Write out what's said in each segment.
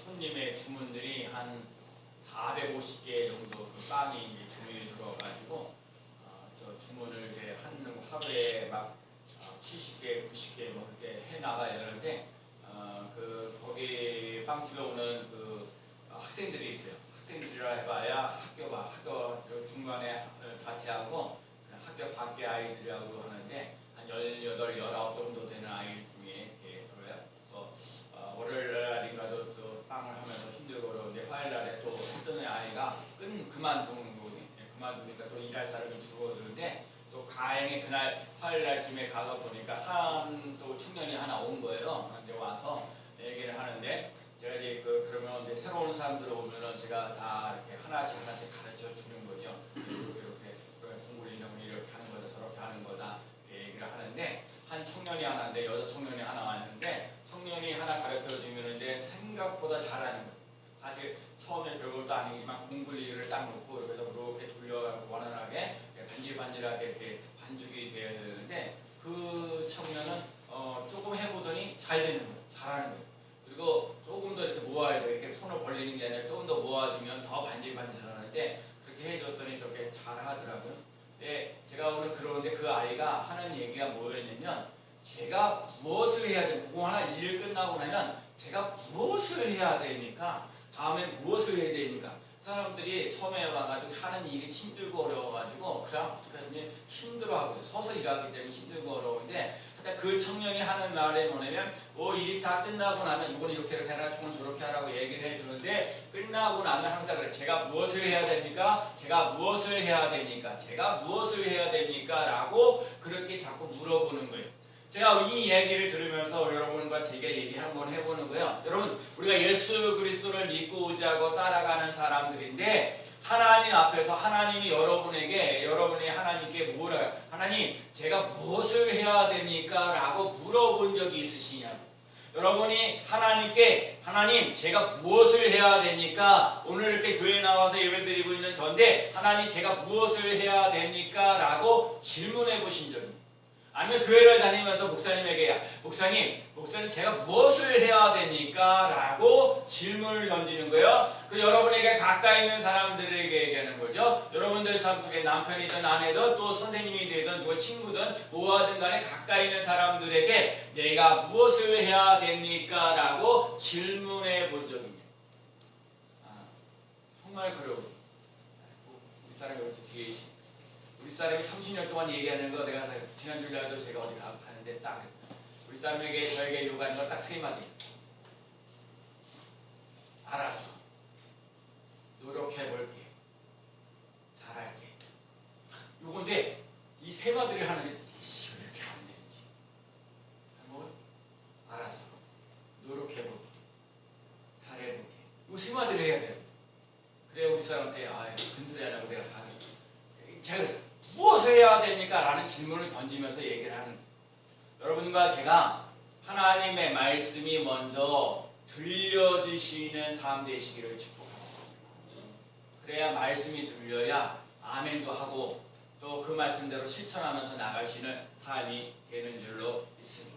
손님의 주문들이 한 450개 정도 그 빵이 이제 주문이 들어가지고 저 주문을 이제 하루에 막 70개, 90개 뭐 그렇게 해 나가야 되는데 그 거기 빵집에 오는 그 학생들이 있어요. 학생들이라 해봐야 학교 중간에 자퇴하고 학교 밖에 아이들이라고 하는데 한 18, 19 정도 되는 아이 중에 그래요. 그래서 월요일 날인가도 또 빵을 하면서 힘들고 그러는데 화요일 날에 또 어떤 아이가 그만두니까 또 일할 사람이 줄어드는데 또 가행에 그날 화요일 날쯤에 가서 보니까 한 또 청년이 하나 온 거예요. 이제 와서 얘기를 하는데 제가 이제 그러면 이제 새로 오는 사람들 오면은 제가 다 이렇게 하나씩 가르쳐 주는 거죠. 이렇게 공부를 이렇게 하는 거다, 저렇게 하는 거다 이렇게 얘기를 하는데 한 청년이 하나인데 여자 청년이 하나 왔는데 청년이 하나 가르쳐 주면 이제 생각보다 잘하는 거예요. 사실 처음에 별것도 아니지만 공글리를 딱 놓고 그래서 그렇게 돌려가지고 원활하게 반질반질하게 이렇게 반죽이 되어야 되는데 그 청년은 조금 해보더니 잘 되는 거예요. 잘하는 거예요. 그리고 조금 더 이렇게 모아야 돼요. 이렇게 손을 벌리는 게 아니라 조금 더 모아주면 더 반질반질하는데 그렇게 해줬더니 그렇게 잘하더라고요. 근데 제가 오늘 그러는데 그 아이가 하는 얘기가 뭐였냐면 제가 무엇을 해야 되고 그거 하나 일 끝나고 나면 제가 무엇을 해야 되니까 다음에 무엇을 해야 되니까 사람들이 처음에 와가지고 하는 일이 힘들고 어려워가지고 그냥 힘들어하고 서서 일하기 때문에 힘들고 어려운데 그 청년이 하는 말에 뭐냐면 일이 다 끝나고 나면 이건 이렇게 해라 저건 저렇게 하라고 얘기를 해주는데 끝나고 나면 항상 그래 제가 무엇을 해야 됩니까? 제가 무엇을 해야 됩니까? 제가 무엇을 해야 됩니까? 라고 그렇게 자꾸 물어보는 거예요. 제가 이 얘기를 들으면서 여러분과 제가 얘기 한번 해보는 거예요. 여러분 우리가 예수 그리스도를 믿고 의지하고 따라가는 사람들인데 하나님 앞에서 하나님이 여러분이 하나님께 뭐라요? 하나님 제가 무엇을 해야 됩니까? 라고 물어본 적이 있으시냐고. 여러분이 하나님께 하나님 제가 무엇을 해야 됩니까? 오늘 이렇게 교회에 나와서 예배드리고 있는 전데 하나님 제가 무엇을 해야 됩니까? 라고 질문해 보신 적이 있습니다. 아니면 교회를 다니면서 목사님에게 목사님 제가 무엇을 해야 됩니까? 라고 질문을 던지는 거예요. 그 여러분에게 가까이 있는 사람들에게 얘기하는 거죠. 여러분들 삶 속에 남편이든 아내든 또 선생님이 되든 누가 친구든 뭐하든 간에 가까이 있는 사람들에게 내가 무엇을 해야 됩니까? 라고 질문해 본 적이 있네요. 정말 그러고 우리 사람이 여기 뒤에 있습니다. 우리 사람이 30년 동안 얘기하는 거 내가 지난주에도 제가 어디 가는데 딱 우리 사람에게 저에게 요구하는 거 딱 세 마디. 알았어. 노력해볼게. 잘할게. 요건데 이 세 마디를 하는데 왜 이렇게 안 되는지. 한번 알았어. 노력해볼게. 잘해볼게. 이 세 마디를 해야 돼요. 그래 우리 사람한테 근소리 안 하고 내가 하는 제가 무엇을 해야 됩니까? 라는 질문을 던지면서 얘기를 하는 거예요. 여러분과 제가 하나님의 말씀이 먼저 들려주시는 삶 되시기를 축복합니다. 그래야 말씀이 들려야 아멘도 하고 또 그 말씀대로 실천하면서 나갈 수 있는 삶이 되는 줄로 믿습니다.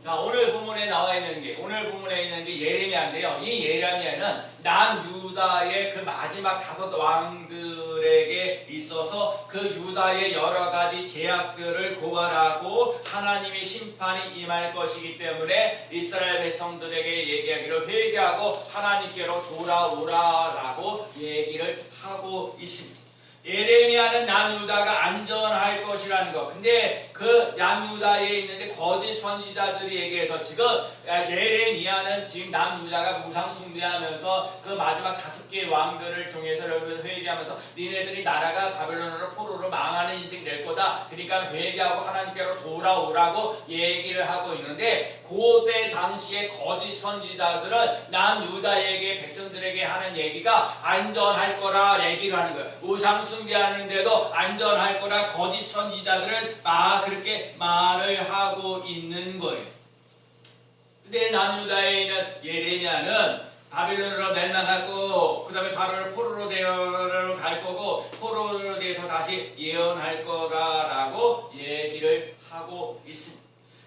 자, 오늘 본문에 있는 게 예레미야인데요. 이 예레미야는 남유다의 그 마지막 5 왕들에게 있어서 그 유다의 여러 가지 제약들을 고발하고 하나님의 심판이 임할 것이기 때문에 이스라엘 백성들에게 얘기하기를 회개하고 하나님께로 돌아오라라고 얘기를 하고 있습니다. 예레미야는 남유다가 안전할 것이라는 것. 근데 그 남유다에 있는데 거짓 선지자들이 얘기해서 지금 예레미야는 지금 남유다가 무상 숭배하면서 그 마지막 5개의 왕들을 통해서 회개하면서 니네들이 나라가 바벨론으로 포로로 망하는 인생 될 거다. 그러니까 회개하고 하나님께로 돌아오라고 얘기를 하고 있는데 그때 당시에 거짓 선지자들은 남유다에게 백성들에게 하는 얘기가 안전할 거라 얘기를 하는 거예요. 우상 숭배하는데도 안전할 거라 거짓 선지자들은 그렇게 말을 하고 있는 거예요. 근데 남유다에 있는 예레미야는 바빌론으로 멸망하고 그 다음에 바로를 포로로 갈 거고 포로로 돼서 다시 예언할 거라고 얘기를 하고 있습니다.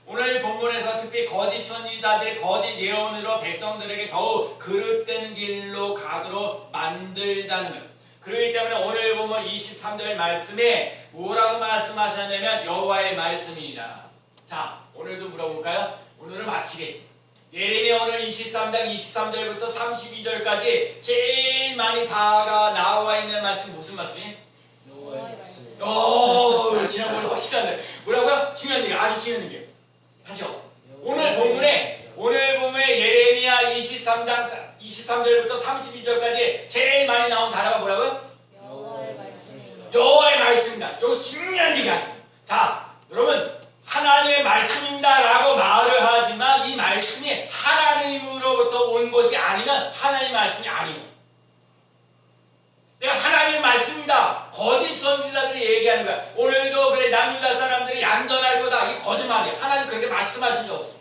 오늘 본문에서 특히 거짓 선지자들이 거짓 예언으로 백성들에게 더욱 그릇된 길로 가도록 만들다는 것. 그렇기 때문에 오늘 본문 23절 말씀에 뭐라고 말씀하셨냐면 여호와의 말씀이니라. 자, 오늘도 물어볼까요? 오늘은 마치겠지. 예레미야 오늘 23장 23절부터 32절까지 제일 많이 나와 있는 말씀이 무슨 말씀이에요? 여호와의 말씀. 지난번에 훨씬 잘 뭐라고요? 중요한 얘기, 아주 중요한 얘기. 다시요. 오늘 본문에 예레미야 23절부터 32절까지 제일 많이 나온 단어가 뭐라고요? 여호와의 말씀입니다. 여호와의 말씀입니다. 이거 중요한 얘기하죠. 자, 여러분 하나님의 말씀입니다라고 말을 하지만 이 말씀이 하나님으로부터 온 것이 아니면 하나님의 말씀이 아니에요. 내가 하나님의 말씀이다. 거짓 선지자들이 얘기하는 거야. 오늘도 그래 남유다 사람들이 얌전할 거다. 이 거짓말이야. 하나님 그렇게 말씀하신 적 없어.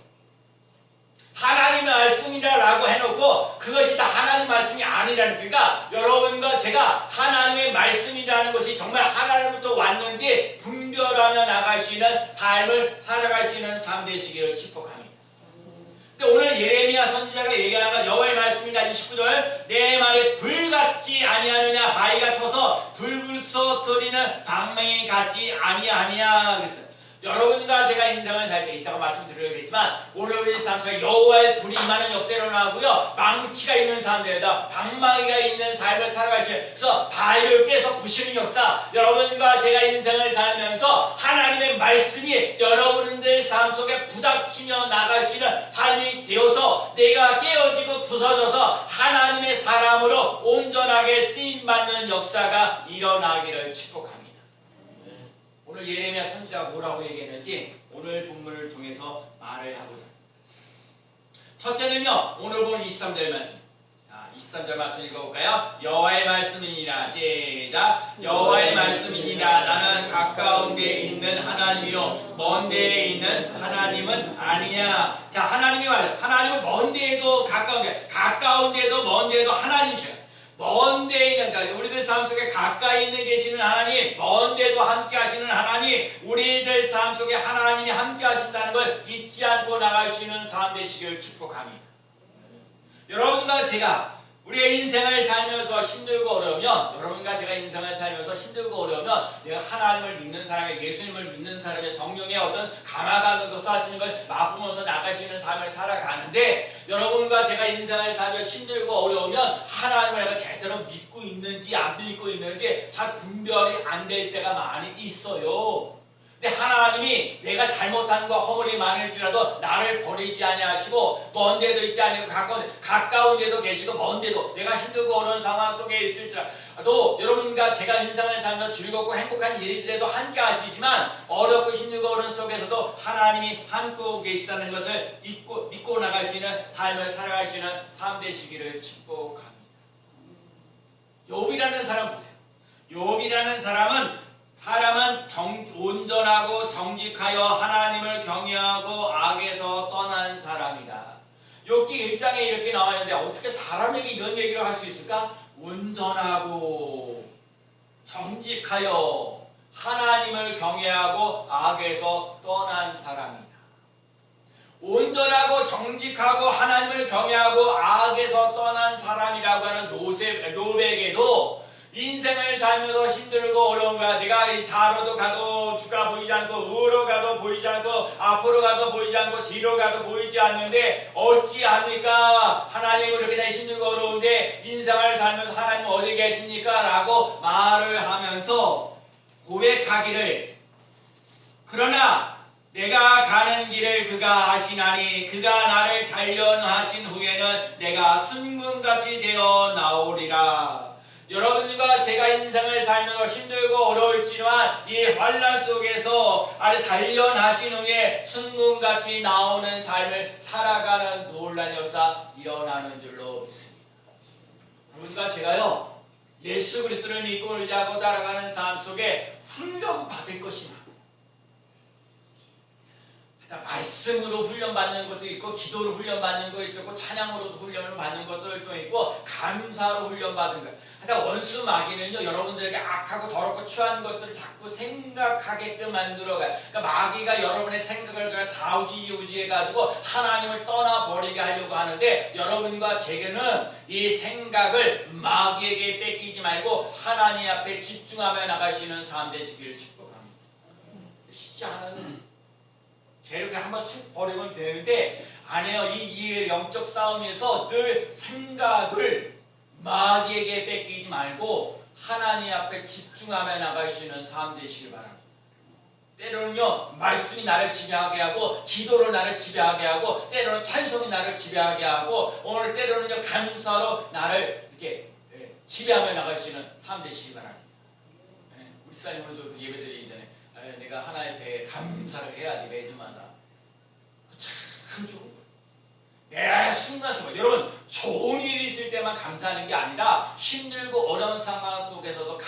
하나님의 말씀이다라고 해놓고 그것이 다 하나님 말씀이 아니라는, 그러니까 여러분과 제가 하나님의 말씀이라는 것이 정말 하나님부터 왔는지 분별하며 나갈 수 있는 삶을 살아갈 수 있는 삶 되시기를 축복합니다. 근데 오늘 예레미야 선지자가 얘기하는 건 여호와의 말씀이다. 29절 내 말에 불같지 아니하느냐 바위가 쳐서 불불서터리는 방맹이 같지 아니하냐 그랬어요. 여러분과 제가 인생을 살 때 이따가 말씀드려야겠지만 오늘 우리 삶 속에 여호와의 불이 임하는 역사로 나오고요, 망치가 있는 사람들에다 방망이가 있는 삶을 살아갈 수 있어요. 그래서 바위를 깨서 부시는 역사, 여러분과 제가 인생을 살면서 하나님의 말씀이 여러분들 삶 속에 부닥치며 나갈 수 있는 삶이 되어서 내가 깨어지고 부서져서 하나님의 사람으로 온전하게 쓰임받는 역사가 일어나기를 축복합니다. 오늘 예레미야 선지자가 뭐라고 얘기했는지 오늘 본문을 통해서 말을 하고자. 첫째는요, 오늘 본 23절 말씀. 자, 23절 말씀 읽어볼까요? 여호와의 말씀이니라. 시작. 여호와의 말씀이니라. 나는 가까운 데 있는 하나님이요 먼 데에 있는 하나님은 아니냐. 자, 하나님이 말해요. 하나님은 먼 데에도 가까운 데에도 먼 데에도 하나님이셔요. 먼 데에 있는, 그러니까 우리들 삶 속에 가까이 있는 계시는 하나님, 먼 데도 함께 하시는 하나님, 우리들 삶 속에 하나님이 함께 하신다는 걸 잊지 않고 나갈 수 있는 삶 되시기를 축복합니다. 여러분과 제가 우리의 인생을 살면서 힘들고 어려우면, 여러분과 제가 인생을 살면서 힘들고 어려우면 내가 하나님을 믿는 사람의, 예수님을 믿는 사람의 성령의 어떤 감화감을 쏟아지는 걸 맛보면서 나갈 수 있는 삶을 살아가는데, 여러분과 제가 인생을 살며 힘들고 어려우면 하나님을 내가 제대로 믿고 있는지 안 믿고 있는지 잘 분별이 안 될 때가 많이 있어요. 근데 하나님이 내가 잘못한 거 허물이 많을지라도 나를 버리지 아니하시고 먼 데도 있지 아니고 가까운 데도 계시고 먼 데도, 내가 힘들고 어려운 상황 속에 있을지라도 여러분과 제가 인생을 살면서 즐겁고 행복한 일들에도 함께 하시지만 어렵고 힘들고 어려운 속에서도 하나님이 함께 계시다는 것을 믿고 나갈 수 있는 삶을 살아갈 수 있는 삶 되시기를 축복합니다. 욥이라는 사람 보세요. 욥이라는 사람은 온전하고 정직하여 하나님을 경외하고 악에서 떠난 사람이다. 욥기 1장에 이렇게 나와 있는데 어떻게 사람에게 이런 얘기를 할 수 있을까? 온전하고 정직하여 하나님을 경외하고 악에서 떠난 사람이다. 온전하고 정직하고 하나님을 경외하고 악에서 떠난 사람이라고 하는 욥에게도 인생을 살면서 힘들고 어려운 거야. 내가 좌로도 가도 주가 보이지 않고 우로 가도 보이지 않고 앞으로 가도 보이지 않고 뒤로 가도 보이지 않는데 어찌합니까? 하나님은 이렇게 다 힘들고 어려운데 인생을 살면서 하나님 어디 계십니까? 라고 말을 하면서 고백하기를, 그러나 내가 가는 길을 그가 아시나니 그가 나를 단련하신 후에는 내가 순금같이 되어 나오리라. 여러분과 제가 인생을 살면서 힘들고 어려울지만 이 환난 속에서 단련하신 후에 순금같이 나오는 삶을 살아가는 놀라운 역사 일어나는 줄로 믿습니다. 여러분과 제가요, 예수 그리스도를 믿고 의지하고 따라가는 삶 속에 훈련 받을 것이나 자, 말씀으로 훈련받는 것도 있고, 기도로 훈련받는 것도 있고, 찬양으로도 훈련을 받는 것도 있고, 감사로 훈련받는 거예요. 하여튼 원수 마귀는요, 여러분들에게 악하고 더럽고 추한 것들을 자꾸 생각하게끔 만들어가요. 그러니까 마귀가 여러분의 생각을 좌우지우지해가지고 하나님을 떠나버리게 하려고 하는데, 여러분과 제게는 이 생각을 마귀에게 뺏기지 말고 하나님 앞에 집중하며 나가시는 삶 되시기를 축복합니다. 쉽지 않은 재료를 한번 쑥 버리면 되는데, 아니에요. 이 영적 싸움에서 늘 생각을 마귀에게 뺏기지 말고 하나님 앞에 집중하며 나갈 수 있는 삶 되시길 바랍니다. 때로는요, 말씀이 나를 지배하게 하고, 기도로 나를 지배하게 하고, 때로는 찬송이 나를 지배하게 하고, 오늘 때로는요, 감사로 나를 이렇게 지배하며 나갈 수 있는 삶 되시길 바랍니다. 우리 사님으로도 예배드리기 전에 내가 하나님에 대해 감사를 해야지 매주마다. 참 좋은 거예요. 매 순간순간 여러분, 좋은 일이 있을 때만 감사하는 게 아니라 힘들고 어려운 상황 속에서도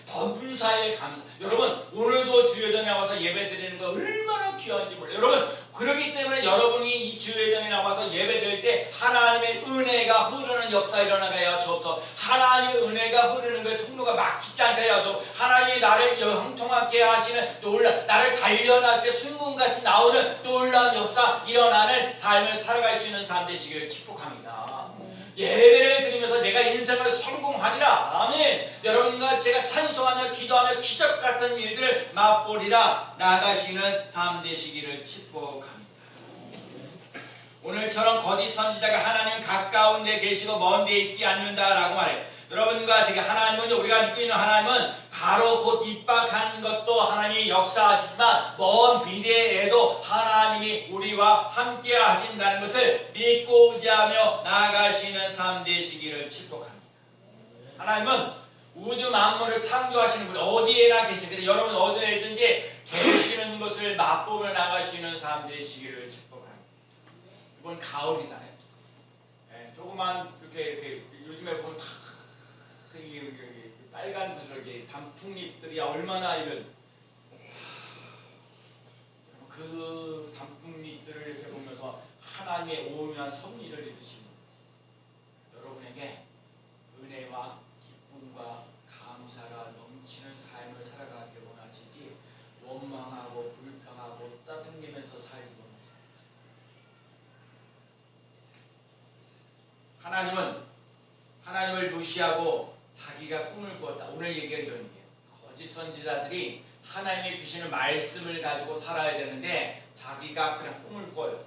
범사에 감사. 여러분, 오늘도 주일전에 나와서 예배드리는 거 얼마나 귀한지 몰라요. 여러분, 그렇기 때문에 여러분이 이 주일전에 나와서 예배드릴 때 하나님의 은혜가 흐르는 역사 일어나게 하여 주옵소서. 하나님의 은혜가 흐르는 그 통로가 막히지 않게 하여 주옵소서. 하나님이 나를 형통하게 하시는 나를 단련하시는 순금같이 나오는 놀라운 역사 일어나는 삶을 살아갈 수 있는 삶 되시기를 축복합니다. 예배를 드리면서 내가 인생을 성공하리라. 아멘. 여러분과 제가 찬송하며 기도하며 기적 같은 일들을 맛보리라 나가시는 삶 되시기를 축복합니다. 오늘처럼 거짓 선지자가 하나님 가까운 데 계시고 먼 데 있지 않는다라고 말해요. 여러분과 제가 하나님은, 우리가 믿고 있는 하나님은 바로 곧 입박한 것도 하나님이 역사하시지만 먼 미래에도 하나님이 우리와 함께 하신다는 것을 믿고 의지하며 나아가시는 삶 되시기를 축복합니다. 하나님은 우주 만물을 창조하시는 분, 어디에나 계시는데 여러분 어디에든지 계시는 것을 맛보며 나가시는 삶 되시기를 축복합니다. 이번 가을이잖아요. 조그만 이렇게 요즘에 보면 다 빨간 부스러기 단풍잎들이 얼마나 이런 그 단풍잎들을 이렇게 보면서 하나님의 오묘한 섭리를 이루시는 여러분에게 은혜와 기쁨과 감사가 넘치는 삶을 살아가길 원하시지 원망하고 불평하고 짜증내면서 살기 원하십니다. 하나님은 하나님을 무시하고 자기가 꿈을 꾸었다. 오늘 얘기가 이런 거예요. 거짓 선지자들이 하나님이 주시는 말씀을 가지고 살아야 되는데 자기가 그냥 꿈을 꿔요.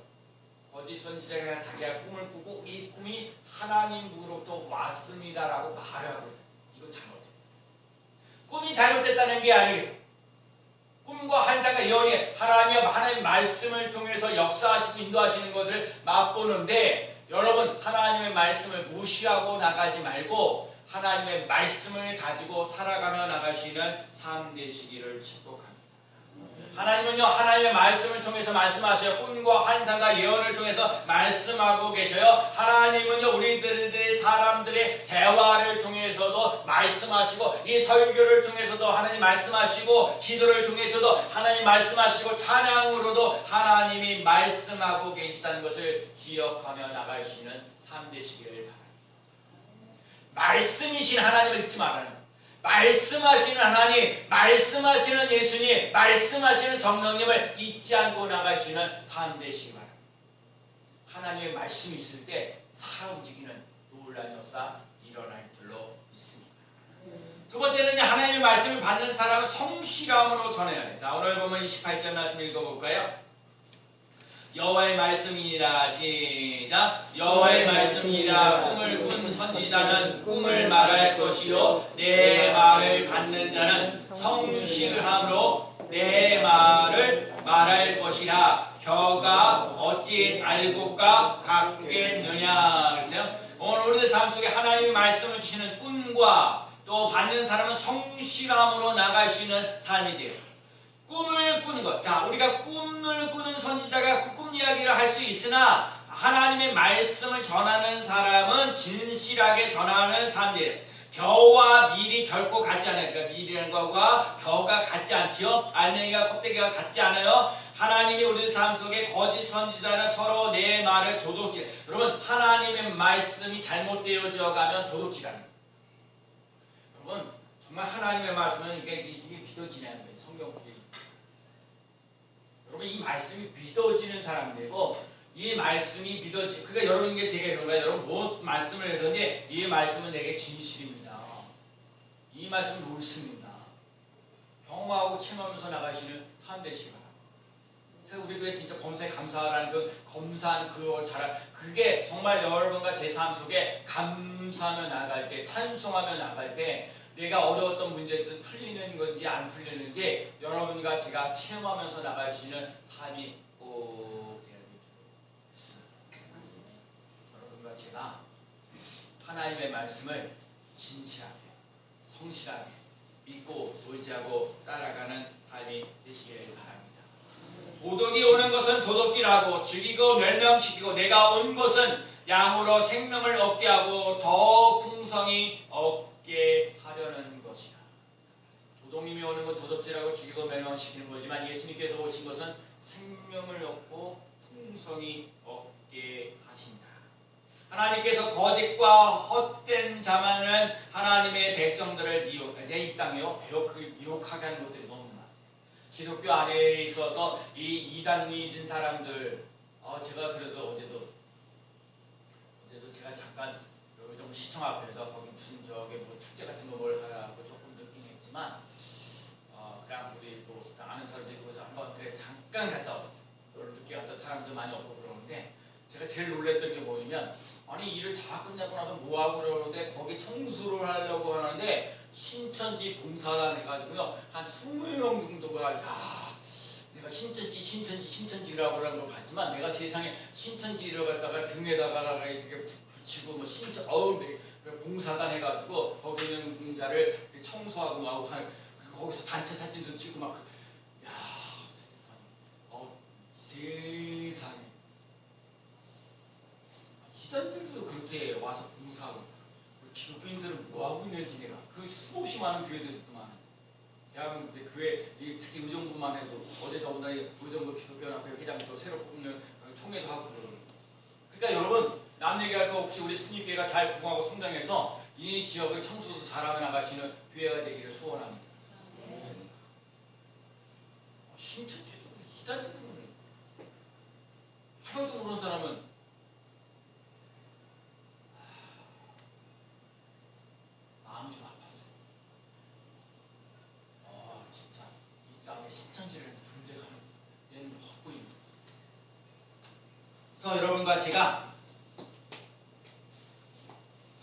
거짓 선지자가 자기가 꿈을 꾸고 이 꿈이 하나님으로부터 왔습니다라고 말을 하고 이거 잘못돼요. 꿈이 잘못됐다는 게 아니에요. 꿈과 환상과 예언이 하나님 말씀을 통해서 역사하시고 인도하시는 것을 맛보는데, 여러분 하나님의 말씀을 무시하고 나가지 말고 하나님의 말씀을 가지고 살아가며 나가시는 삶 되시기를 축복합니다. 하나님은요, 하나님의 말씀을 통해서 말씀하셔요. 꿈과 환상과 예언을 통해서 말씀하고 계셔요. 하나님은요, 우리들의 사람들의 대화를 통해서도 말씀하시고, 이 설교를 통해서도 하나님 말씀하시고, 기도를 통해서도 하나님 말씀하시고, 찬양으로도 하나님이 말씀하고 계시다는 것을 기억하며 나갈 수 있는 삶 되시기를 바랍니다. 말씀이신 하나님을 잊지 말아요. 말씀하시는 하나님, 말씀하시는 예수님, 말씀하시는 성령님을 잊지 않고 나갈 수 있는 삶 되시기 바랍니다. 하나님의 말씀이 있을 때 살아 움직이는 놀라운 역사 일어날 줄로 믿습니다. 두 번째는 하나님의 말씀을 받는 사람은 성실함으로 전해야 돼요. 자, 오늘 보면 28절 말씀 읽어볼까요? 여호와의 말씀이니라. 시작. 여호와의 말씀이니라. 꿈을 꾼 선지자는 꿈을 말할 것이요 내 말을 받는 자는 성실함으로 내 말을 말할 것이라. 혀가 어찌 알고까 같겠느냐. 그래서요, 오늘 우리들 삶 속에 하나님의 말씀을 주시는 꿈과 또 받는 사람은 성실함으로 나갈 수 있는 삶이 돼요. 꿈을 꾸는 것. 자, 우리가 꿈을 꾸는 선지자가 그 꿈 이야기를 할 수 있으나 하나님의 말씀을 전하는 사람은 진실하게 전하는 삶이에요. 겨와 밀이 결코 같지 않아요. 그러니까 밀이라는 것과 겨가 같지 않지요. 알맹이와 껍데기가 같지 않아요. 하나님이 우리 삶 속에 거짓 선지자는 서로 내 말을 도둑질. 여러분 하나님의 말씀이 잘못되어져 가면 도둑질합니다. 여러분 정말 하나님의 말씀은 이게 믿어지는 거예요. 성경 구절이. 여러분 이 말씀이 믿어지는 사람들이고 이 말씀이 믿어지. 그러니까 여러분에게 제가 이런 거예요. 여러분 뭐 말씀을 하든지 이 말씀은 내게 진실입니다. 이 말씀은 옳습니다. 경험하고 체험하면서 나가시는 삶 되시기 바랍니다. 그래서 우리 교회 진짜 검사에 감사하라는 그 검사하는 그걸 잘 그게 정말 여러분과 제 삶 속에 감사하며 나갈 때 찬송하며 나갈 때 내가 어려웠던 문제들 풀리는 건지 안 풀리는지 여러분과 제가 체험하면서 나갈 수 있는 삶이 꼭 되어야 되죠. 여러분과 제가 하나님의 말씀을 진실하게 성실하게 믿고 의지하고 따라가는 삶이 되시길 바랍니다. 도둑이 오는 것은 도둑질하고 죽이고 멸망시키고 내가 온 것은 양으로 생명을 얻게 하고 더 풍성히 얻게 하려는 것이라. 도둑님이 오는 건 도둑질하고 죽이고 멸망시키는 거지만 예수님께서 오신 것은 생명을 얻고 풍성히 얻게 하신다. 하나님께서 거짓과 헛된 자만은 하나님의 백성들을 이 땅에요 미혹하게 하는 것들이 너무 많아요. 기독교 안에 있어서 이 이단이든 사람들 제가 그래도 어제도 제가 잠깐 좀 시청 앞에서 거기 무슨 저게 뭐 축제 같은 거 뭘 하라고 조금 늦긴 했지만 그냥 우리 뭐 아는 사람들이 거기서 한번 그래 잠깐 갔다 왔어요. 늦게 갔다 사람들 많이 없고 그러는데 제가 제일 놀랬던 게 뭐냐면 아니 일을 다 끝내고 나서 뭐하고 그러는데 거기 청소를 하려고 하는데 신천지 봉사단 해가지고요 한 20명 정도가 내가 신천지라고 하는 걸 봤지만 내가 세상에 신천지를 갖다가 등에다가 이렇게 붙이고 뭐 봉사단 해가지고 거기 있는 분자를 청소하고 막 하는 거기서 단체 사진도 찍고 막 세상에 이단들도 그렇게 와서 봉사하고 기독교인들은 뭐하고 있는지 내가 그 수없이 많은 교회들도 많아요. 대한민국의 교회 특히 의정부만 해도 어제 더군다나 의정부 기독교연합회 회장도 새로 뽑는 총회도 하고 그러는. 그러니까 여러분 남 얘기할 거 없이 우리 스님교회가 잘 부흥하고 성장해서 이 지역을 청소도 잘하며 나가시는 교회가 되기를 소원합니다. 신천지도 이단들은 하나도 모르는 사람은 마음이 좀 아팠어요. 진짜 이 땅에 신천지라는 존재가 얘는 확보입니다. 그래서 여러분과 제가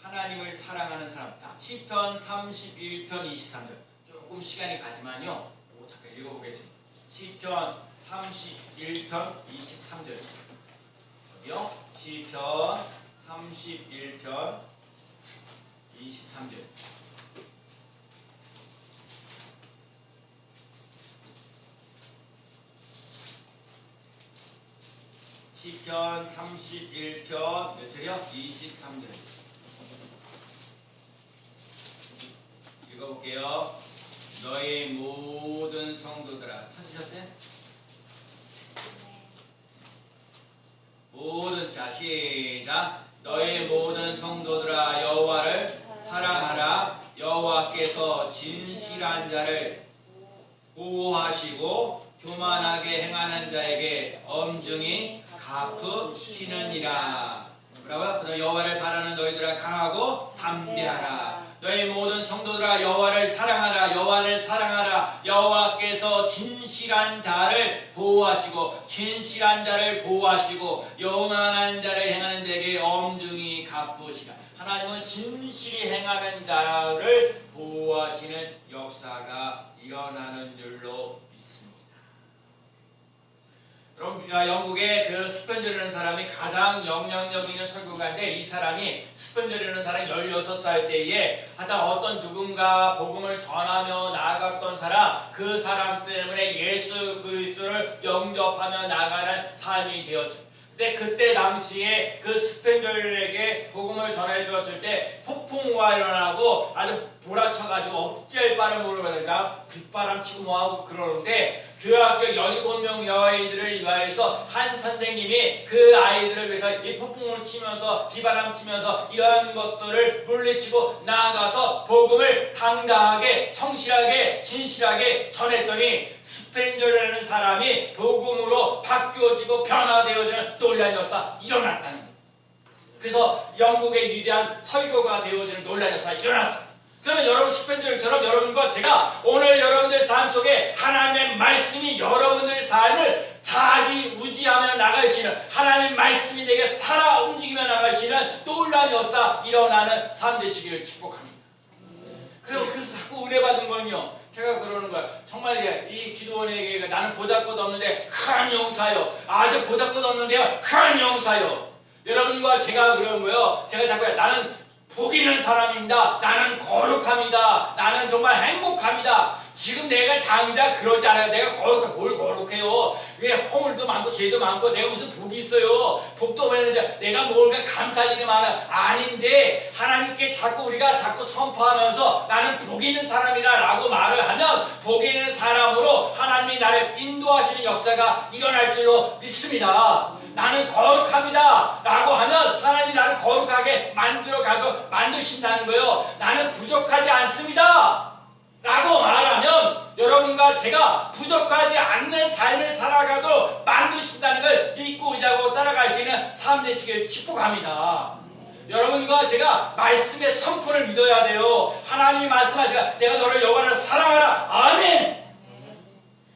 하나님을 사랑하는 사람, 자, 시편 31편 23절 조금 시간이 가지만요. 이거 잠깐 읽어보겠습니다. 시편 31편 23절 어디요? 시편 31편 23절 시편 31편 몇 절이요? 23절 읽어볼게요. 너의 모든 성도들아 찾으셨어요? 모든 자 시작 너의 모든 성도들아 여호와를 사랑하라. 여호와께서 진실한 자를 보호하시고 교만하게 행하는 자에게 엄중히 갚으시느니라. 뭐라고요? 여호와를 바라는 너희들아 강하고 담대하라. 너희 모든 성도들아 여호와를 사랑하라. 여호와를 사랑하라. 여호와께서 진실한 자를 보호하시고 교만한 자를 행하는 자에게 엄중히 갚으시라. 하나님은 진실히 행하는 자를 보호하시는 역사가 일어나는 줄로 믿습니다. 여러분 영국의 그 스펜저라는 사람이 가장 영향력 있는 설교가인데 이 사람이 스펜저라는 사람이 16살 때에 하여튼 어떤 누군가 복음을 전하며 나아갔던 사람 그 사람 때문에 예수 그리스도를 영접하며 나가는 삶이 되었습니다. 근데 그때 당시에 그 스펜저에게 복음을 전해 주었을 때 폭풍우가 일어나고 아주 몰아쳐가지고 억제할 바람으로 그러니까 빗바람 치고 뭐하고 그러는데 그 학교 17명 여아이들을 위하여서 한 선생님이 그 아이들을 위해서 이 폭풍을 치면서 비바람 치면서 이러한 것들을 물리치고 나아가서 복음을 당당하게 성실하게 진실하게 전했더니 스펜저라는 사람이 복음으로 바뀌어지고 변화되어지는 놀라운 역사 일어났다는 거예요. 그래서 영국의 위대한 설교가 되어지는 놀라운 역사가 일어났어요. 그러면 여러분 스펜저처럼 여러분과 제가 오늘 여러분들 삶 속에 하나님의 말씀이 여러분들의 삶을 자지우지하며 나가시는 하나님의 말씀이 내게 살아 움직이며 나가시는 놀라운 역사 일어나는 삶 되시기를 축복합니다. 그리고 그래서 자꾸 은혜 받은 건요. 제가 그러는 거야. 정말 이 기도원에게 나는 보잘것 없는데 큰 용사요. 아주 보잘것 없는데요. 큰 용사요. 여러분과 제가 그러는 거예요. 제가 자꾸 나는 복 있는 사람입니다. 나는 거룩합니다. 나는 정말 행복합니다. 지금 내가 당장 그러지 않아요. 내가 뭘 거룩해요. 왜 허물도 많고 죄도 많고 내가 무슨 복이 있어요. 복도 없는데 내가 뭔가 감사할 일이 많아. 아닌데 하나님께 우리가 자꾸 선포하면서 나는 복 있는 사람이다 라고 말을 하면 복 있는 사람으로 하나님이 나를 인도하시는 역사가 일어날 줄로 믿습니다. 나는 거룩합니다 라고 하면 하나님이 나를 거룩하게 만드신다는 거예요. 나는 부족하지 않습니다 라고 말하면 여러분과 제가 부족하지 않는 삶을 살아가도록 만드신다는 걸 믿고 의지하고 따라갈 수 있는 삶 되시길 축복합니다. 여러분과 제가 말씀의 선포를 믿어야 돼요. 하나님이 말씀하시가 내가 너를 여호와를 사랑하라. 아멘.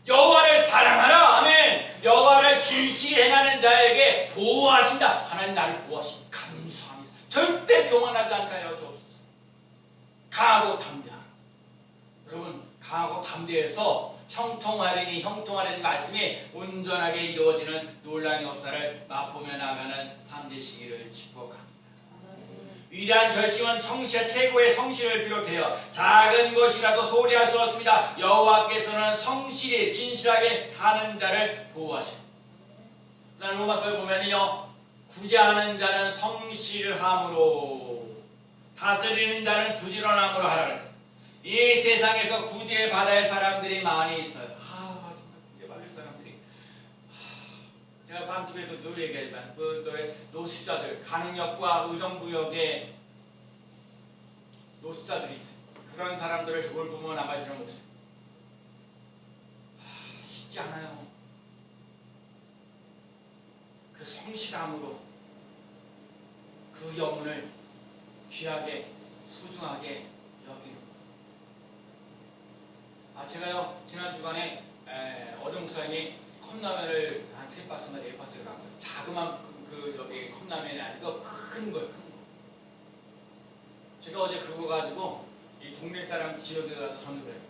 여호와를 사랑하라. 아멘. 여호와를 진실히 행하는 자에게 보호하신다. 하나님 나를 보호하십니다. 감사합니다. 절대 교만하지 않게 하여 주옵소서. 강하고 담대하라. 여러분 강하고 담대해서 형통하리니 말씀이 온전하게 이루어지는 놀라운 역사를 맛보며 나가는 삶 되시기를 축복합니다. 위대한 결심은 최고의 성실을 비롯해요. 작은 것이라도 소홀히 할 수 없습니다. 여호와께서는 성실히 진실하게 하는 자를 보호하십니다. 로마서에 보면요, 구제하는 자는 성실함으로 다스리는 자는 부지런함으로 하라 그랬어요. 이 세상에서 구제받아야 할 사람들이 많이 있어요. 정말 구제받을 사람들이. 제가 빵집에도 늘 얘기하지만 노숙자들, 간흥역과 의정부역에 노숙자들이 있어요. 그런 사람들을 돌보며 나가시는 모습 쉽지 않아요. 그 성실함으로 그 영혼을 귀하게 소중하게 여기는. 제가요 지난 주간에 어느 목사님이 컵라면을 한 3박스나 4박스를 갖고 자그만 컵라면이 아니고 큰 거예요. 큰 거. 제가 어제 그거 가지고 이 동네 사람 지역에 가서 전도를 해요.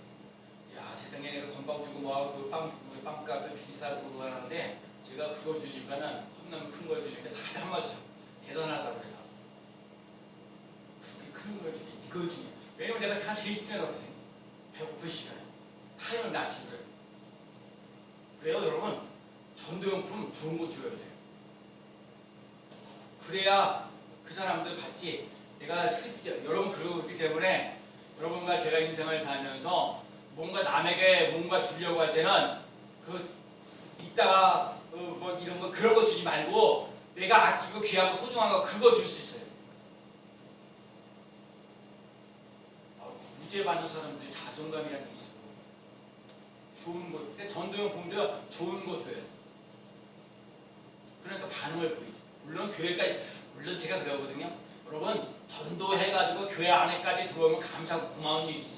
야 세상에 내가 건빵 주고 뭐하고 빵값을 비싸고 하는데 제가 그거 주니까는 컵라면 큰 걸 주니까 다들 한마디씩 대단하다고 그래요. 그렇게 큰 걸 주니 이걸 주니. 왜냐면 내가 한 3시쯤에 가거든요. 배고플 시간에 타임을 낮추고요. 그래요 여러분, 전도용품 좋은 거 줘야 돼요. 그래야 그 사람들 같이 내가 여러분 그러기 때문에 여러분과 제가 인생을 살면서 뭔가 남에게 뭔가 주려고 할 때는 이따가 뭐 이런 거 그런 거 주지 말고 내가 아끼고 귀하고 소중한 거 그거 줄 수 있어요. 구제받는 사람들이 자존감이라는 게 있어요. 좋은 거, 전도용품도 좋은 거 줘요. 그러니까 반응을 보이죠. 물론 교회까지, 물론 제가 그러거든요. 여러분 전도해가지고 교회 안에까지 들어오면 감사하고 고마운 일이죠.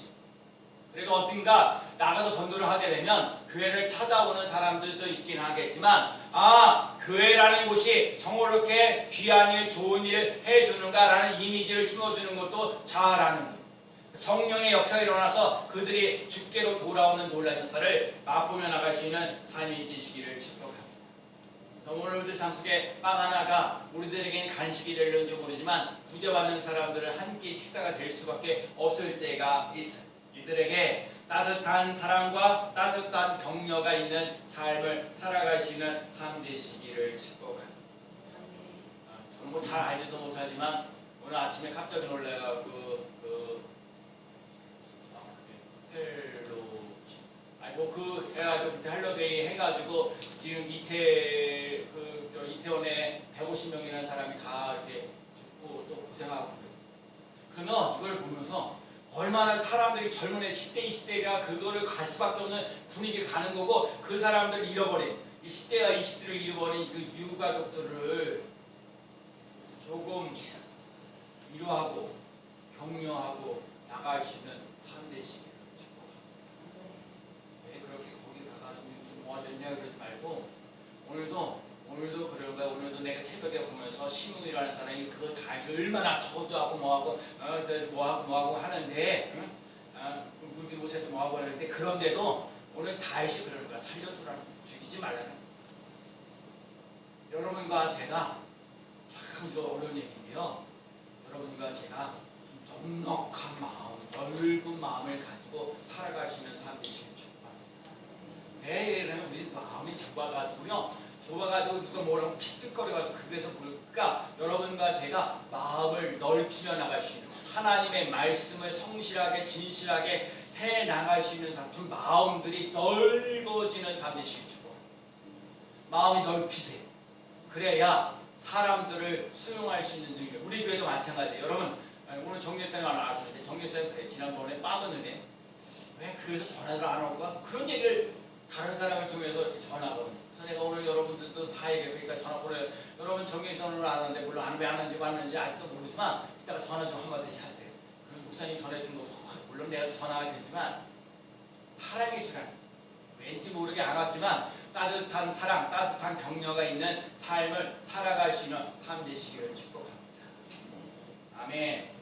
그래도 어딘가 나가서 전도를 하게 되면 교회를 찾아오는 사람들도 있긴 하겠지만 교회라는 곳이 정오롭게 귀한 일, 좋은 일을 해주는가라는 이미지를 심어주는 것도 잘하는 거예요. 성령의 역사가 일어나서 그들이 주께로 돌아오는 놀라운 역사를 맛보며 나갈 수 있는 삶이 되시기를 축복합니다. 오늘 우리들 삶 속에 빵 하나가 우리들에게는 간식이 될는지 모르지만 구제받는 사람들은 한 끼 식사가 될 수밖에 없을 때가 있어요. 이들에게 따뜻한 사랑과 따뜻한 격려가 있는 삶을 살아가시는 삶 되시기를 축복합니다. 저는 잘 알지도 못하지만 오늘 오늘 아침에 갑자기 놀래가지고 해가지고 할로데이 해가지고 지금 이태원에 150명이라는 사람이 다 이렇게 죽고 또 고생하고 그래요. 그러면 이걸 보면서 얼마나 사람들이 젊은 애 10대, 20대가 그거를 갈 수밖에 없는 분위기를 가는 거고 그 사람들을 잃어버린 이 10대와 20대를 잃어버린 그 유가족들을 조금 위로하고 격려하고 나갈 수 있는 3대 시기를 축복합니다. 왜 그렇게 거기 가가지고 이렇게 모아졌냐 그러지 말고 오늘도 그런 거야. 오늘도 내가 새벽에 보면서 신우이라는 사람이 그걸 다 얼마나 저주하고 뭐하고 하는데 물기 못해도 뭐하고 하는데 그런데도 오늘 다시 그러는 거야. 살려주라는 죽이지 말라는. 여러분과 제가 참 이거 어려운 얘기인데요. 여러분과 제가 좀 넉넉한 마음, 넓은 마음을 가지고 살아갈 수 있는 삶 되시길 축복합니다. 매일은 우리 마음이 좁아가지고 누가 뭐라고 픽픽거려가지고 그래서 볼까? 여러분과 제가 마음을 넓히려 나갈 수 있는 하나님의 말씀을 성실하게 진실하게 해 나갈 수 있는 삶, 좀 마음들이 넓어지는 삶 되시길 축복합니다. 마음이 넓히세요. 그래야 사람들을 수용할 수 있는 능력. 우리 교회도 마찬가지예요. 여러분 오늘 정교사님 하나 나왔는데 정교사님 그래 지난번에 빠졌는데 왜 교회에서 전화를 안 올까? 그런 얘기를 다른 사람을 통해서 이렇게 전화거든요. 그래서 내가 오늘 여러분들도 다 얘기하니까 전화 보내요. 여러분 정교사님을 안 하는데 물론 왜 안 하는지 아직도 모르지만 이따가 전화 좀 한마디씩 하세요. 그리고 목사님 전해준 것도 물론 내가 전화하겠지만 사랑해 주라. 왠지 모르게 안 왔지만 따뜻한 사랑, 따뜻한 격려가 있는 삶을 살아갈 수 있는 삶 되시기를 축복합니다. 아멘.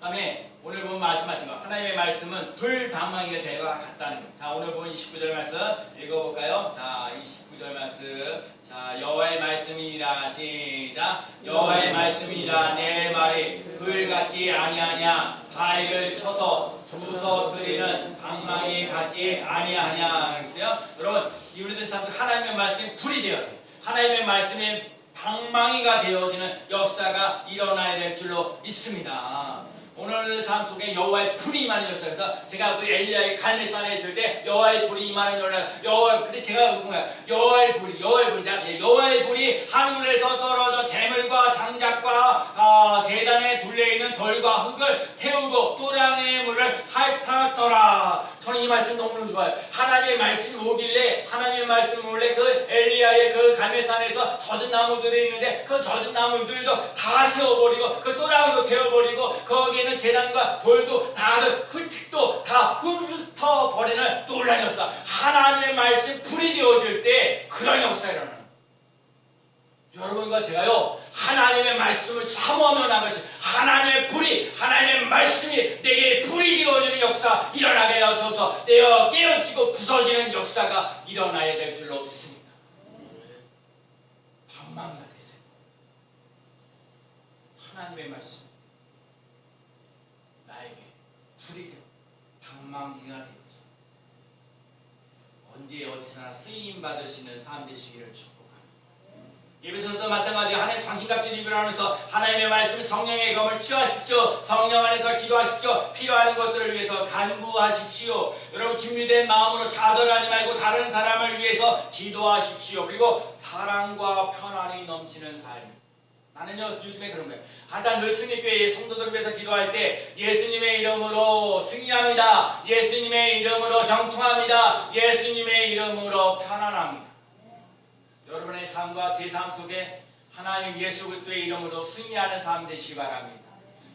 다음에 오늘 보면 말씀하신 거 하나님의 말씀은 불방망이가 대가 같다는 거. 자 오늘 보면 29절 말씀 읽어볼까요? 자 29절 말씀 자 여호와의 말씀이라 시작 여호와의 말씀이라 내 말이 불같이 아니하냐 바위를 쳐서 부서뜨리는 방망이 같지 아니하냐 그랬어요. 여러분 우리들 삶 속에 하나님의 말씀이 불이 되어야 돼요. 하나님의 말씀이 방망이가 되어지는 역사가 일어나야 될 줄로 믿습니다. 오늘 삶 속에 여호와의 불이 임하는 역사. 그래서 제가 그 엘리야의 갈멜산에 있을 때 여호와의 불이 임하는 역사. 근데 제가 뭔가 여호와의 불이 하늘에서 떨어져 재물과 장작과 제단에 둘려 있는 돌과 흙을 태우고 또량의 물을 핥았더라. 저는 이 말씀 너무 좋아요. 하나님의 말씀이 오길래 하나님의 말씀 원래 그 엘리야의 그 갈멜산에서 젖은 나무들이 있는데 그 젖은 나무들도 다 태워버리고 그 또랑도 태워버리고 거기에는 제단과 돌도 다 흙도 다 훑어버리는 놀라운 역사. 하나님의 말씀 불이 되어질 때 그런 역사가 일어나요. 여러분과 제가요 하나님의 말씀을 사모하며 나가시 하나님의 불이 하나님의 말씀이 내게 불이 되어지는 역사 일어나게 하셔서 내가 깨어지고 부서지는 역사가 일어나야 될 줄로 믿습니다. 방망이가 되세요. 하나님의 말씀 나에게 불이 되고 방망이가 되어서 언제 어디서나 쓰임 받으시는 삶 되시기를 축복합니다. 예배에서도 마찬가지 하나님 장신갑주 리뷰를 하면서 하나님의 말씀 성령의 검을 취하십시오. 성령 안에서 기도하십시오. 필요한 것들을 위해서 간구하십시오. 여러분 준비된 마음으로 좌절하지 말고 다른 사람을 위해서 기도하십시오. 그리고 사랑과 편안이 넘치는 삶. 나는요 요즘에 그런 거예요. 하여튼 늘 승리교회의 성도들을 위해서 기도할 때 예수님의 이름으로 승리합니다. 예수님의 이름으로 형통합니다. 예수님의 이름으로 편안합니다. 여러분의 삶과 제 삶 속에 하나님 예수 그리스도의 이름으로 승리하는 삶 되시기 바랍니다.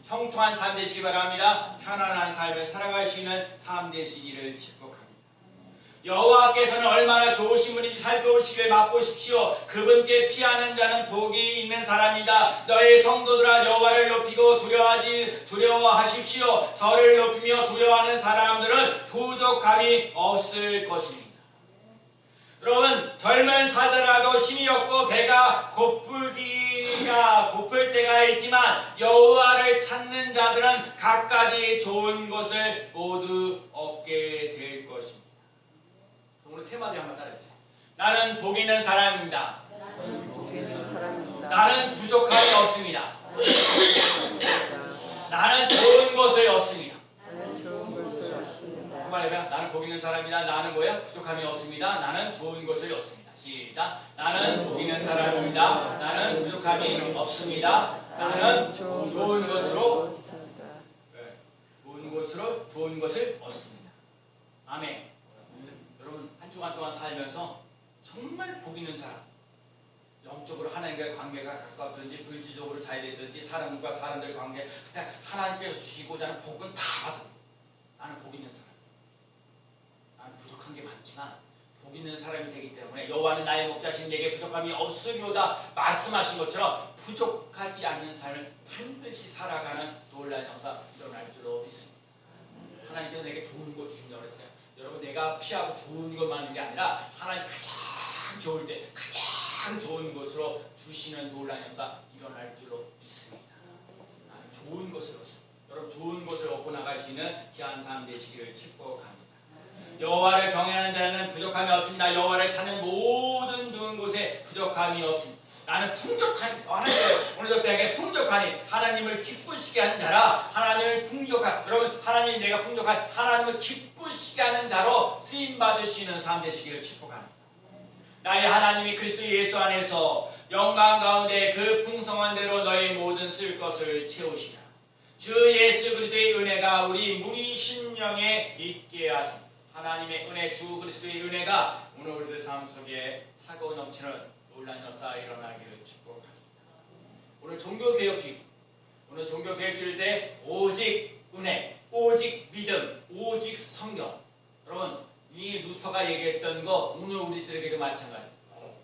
형통한 삶 되시기 바랍니다. 편안한 삶을 살아갈 수 있는 삶 되시기를 축복합니다. 여호와께서는 얼마나 좋으신 분인지 살펴보시기를 맛보십시오. 그분께 피하는 자는 복이 있는 사람이다. 너희 성도들아 여호와를 높이고 두려워하십시오. 저를 높이며 두려워하는 사람들은 부족함이 없을 것입니다. 여러분 젊은 사더라도 힘이 없고 배가 고플 때가 있지만 여호와를 찾는 자들은 갖가지 좋은 것을 모두 얻게 될 것입니다. 오늘 세 마디 한번 따라해주세요. 나는 복 있는 사람입니다. 나는 부족함이 없습니다. 사람이다. 나는 뭐야? 부족함이 없습니다. 나는 좋은 것을 얻습니다. 시작. 나는 복 있는 사람입니다. 나는 부족함이 없습니다. 나는 좋은 것으로 좋은 것을 얻습니다. 아멘. 여러분 한 주간 동안 살면서 정말 복 있는 사람, 영적으로 하나님과의 관계가 가깝든지 물질적으로 잘 되든지 사람과 사람들 관계 하나님께서 주시고자 하는 복은 다 받아. 나는 복 있는 사람. 나는 부족한 게 많지만 복 있는 사람이 되기 때문에 여호와는 나의 목자신 내게 부족함이 없으리로다 말씀하신 것처럼 부족하지 않는 삶을 반드시 살아가는 놀라운 역사 일어날 줄로 믿습니다. 하나님께서 내게 좋은 거 주신다고 그랬어요. 여러분 내가 피하고 좋은 것만 하는 게 아니라 하나님 가장 좋을 때 가장 좋은 것으로 주시는 놀라운 역사 일어날 줄로 믿습니다. 나는 좋은 것을 얻습니다. 여러분 좋은 것을 얻고 나갈 수 있는 귀한 삶 되시기를 축복합니다. 여호와를 경외하는 자는 부족함이 없습니다. 여호와를 찾는 모든 좋은 곳에 부족함이 없습니다. 나는 풍족한 하나님 오늘도 배에 풍족하니 하나님을 기쁘시게 하는 자라. 하나님을 풍족한 여러분 하나님 내가 풍족한 하나님을 기쁘시게 하는 자로 쓰임 받으시는 삶 되시기를 축복합니다. 나의 하나님이 그리스도 예수 안에서 영광 가운데 그 풍성한 대로 너희 모든 쓸 것을 채우시라. 주 예수 그리스도의 은혜가 우리 무리 심령에 있게 하십니다. 하나님의 은혜 주 그리스도의 은혜가 오늘 우리들 삶 속에 차고 넘치는 놀라운 역사 일어나기를 축복합니다. 오늘 종교개혁주의 오늘 종교개혁주의 때 오직 은혜 오직 믿음 오직 성경 여러분 이 루터가 얘기했던 거 오늘 우리들에게도 마찬가지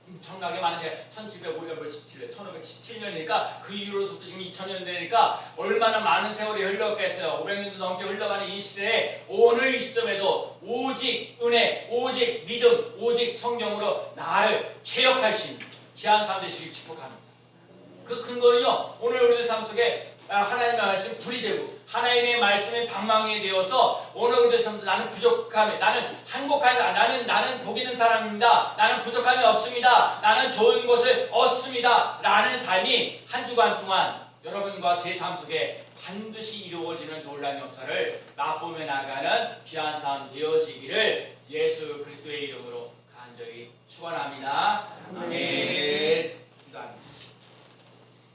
엄청나게 많은 1517년이니까 그 이후로부터 지금 2000년 되니까 얼마나 많은 세월이 흘렀겠어요. 500년도 넘게 흘러가는 이 시대에 오늘 이 시점에도 오직 은혜 오직 믿음 오직 성경으로 나를 개혁할 수 있는 귀한 삶 되시길 축복합니다. 그 근거는요 오늘 우리의 삶 속에 하나님의 말씀이 불이 되고 하나님의 말씀이 방망이 되어서 오늘 우리의 삶 나는 부족함이 나는 행복한 나는 복 있는 사람입니다. 나는 부족함이 없습니다. 나는 좋은 것을 얻습니다. 라는 삶이 한 주간 동안 여러분과 제 삶 속에 반드시 이루어지는 놀라운 역사를 맛보며 나가는 귀한 삶 되어지기를 예수 그리스도의 이름으로 간절히 축원합니다. 아멘.